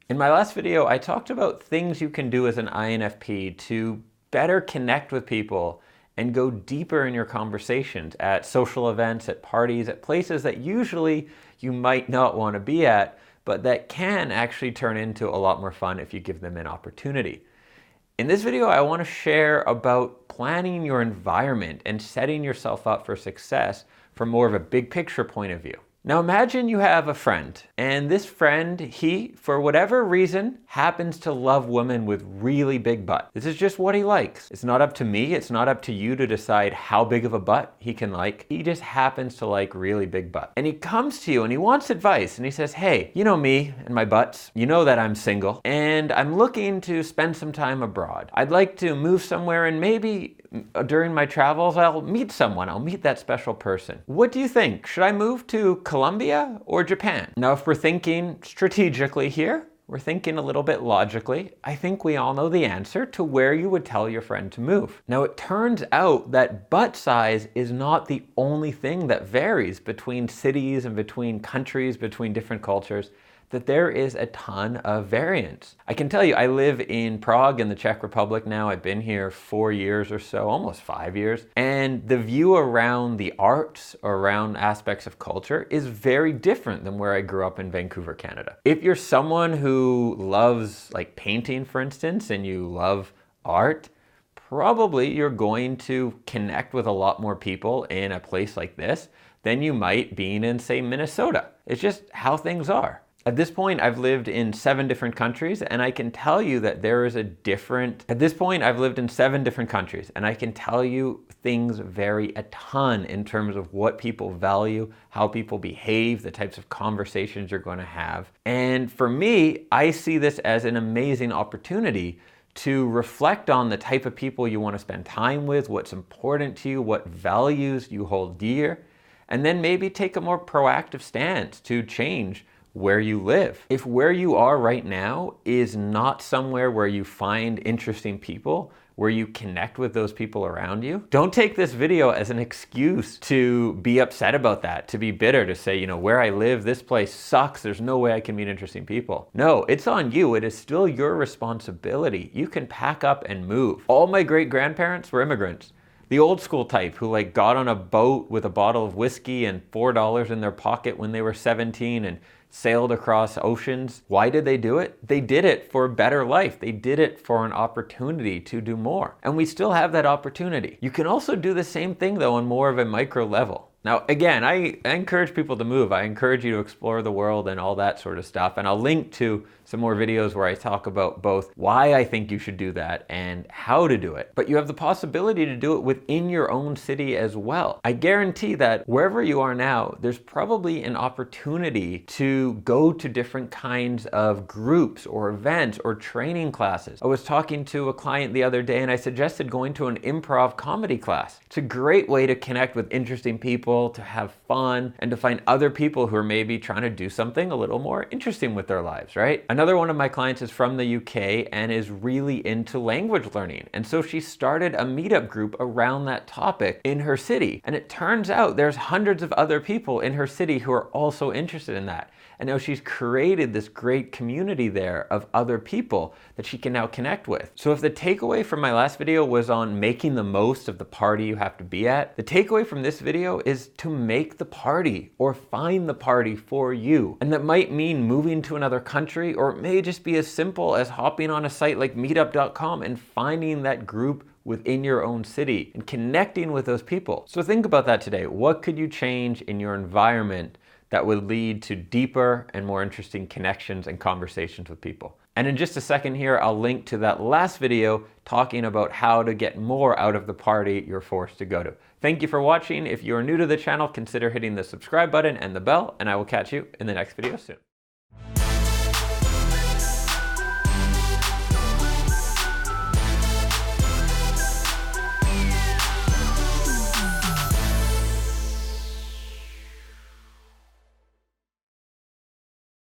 In my last video, I talked about things you can do as an INFP to better connect with people and go deeper in your conversations at social events, at parties, at places that usually you might not want to be at, but that can actually turn into a lot more fun if you give them an opportunity. In this video, I want to share about planning your environment and setting yourself up for success from more of a big picture point of view. Now imagine you have a friend, and this friend, he, for whatever reason, happens to love women with really big butts. This is just what he likes. It's not up to me, it's not up to you to decide how big of a butt he can like. He just happens to like really big butts. And he comes to you and he wants advice, and he says, hey, you know me and my butts. You know that I'm single, and I'm looking to spend some time abroad. I'd like to move somewhere, and maybe during my travels, I'll meet someone. I'll meet that special person. What do you think? Should I move to Colombia or Japan? Now, if we're thinking strategically here, we're thinking a little bit logically, I think we all know the answer to where you would tell your friend to move. Now, it turns out that butt size is not the only thing that varies between cities and between countries, between different cultures, that there is a ton of variance. I can tell you, I live in Prague in the Czech Republic now. I've been here 4 years or so, almost 5 years. And the view around the arts, around aspects of culture, is very different than where I grew up in Vancouver, Canada. If you're someone who loves like painting, for instance, and you love art, probably you're going to connect with a lot more people in a place like this than you might being in, say, Minnesota. It's just how things are. At this point, I've lived in 7 different countries, and I can tell you that there is At this point, I've lived in 7 different countries, and I can tell you things vary a ton in terms of what people value, how people behave, the types of conversations you're going to have. And for me, I see this as an amazing opportunity to reflect on the type of people you want to spend time with, what's important to you, what values you hold dear, and then maybe take a more proactive stance to change where you live. If where you are right now is not somewhere where you find interesting people, where you connect with those people around you, don't take this video as an excuse to be upset about that, to be bitter, to say, you know, where I live, this place sucks, there's no way I can meet interesting people. No, it's on you. It is still your responsibility. You can pack up and move. All my great-grandparents were immigrants. The old school type who like got on a boat with a bottle of whiskey and $4 in their pocket when they were 17 and sailed across oceans. Why did they do it? They did it for a better life. They did it for an opportunity to do more. And we still have that opportunity. You can also do the same thing though on more of a micro level. Now, again, I encourage people to move. I encourage you to explore the world and all that sort of stuff. And I'll link to some more videos where I talk about both why I think you should do that and how to do it. But you have the possibility to do it within your own city as well. I guarantee that wherever you are now, there's probably an opportunity to go to different kinds of groups or events or training classes. I was talking to a client the other day and I suggested going to an improv comedy class. It's a great way to connect with interesting people, to have fun, and to find other people who are maybe trying to do something a little more interesting with their lives, right? Another one of my clients is from the UK and is really into language learning. And so she started a meetup group around that topic in her city. And it turns out there's hundreds of other people in her city who are also interested in that. And now she's created this great community there of other people that she can now connect with. So if the takeaway from my last video was on making the most of the party you have to be at, the takeaway from this video is to make the party or find the party for you. And that might mean moving to another country, or it may just be as simple as hopping on a site like meetup.com and finding that group within your own city and connecting with those people. So think about that today. What could you change in your environment that would lead to deeper and more interesting connections and conversations with people? And in just a second here, I'll link to that last video talking about how to get more out of the party you're forced to go to. Thank you for watching. If you are new to the channel, consider hitting the subscribe button and the bell, and I will catch you in the next video soon.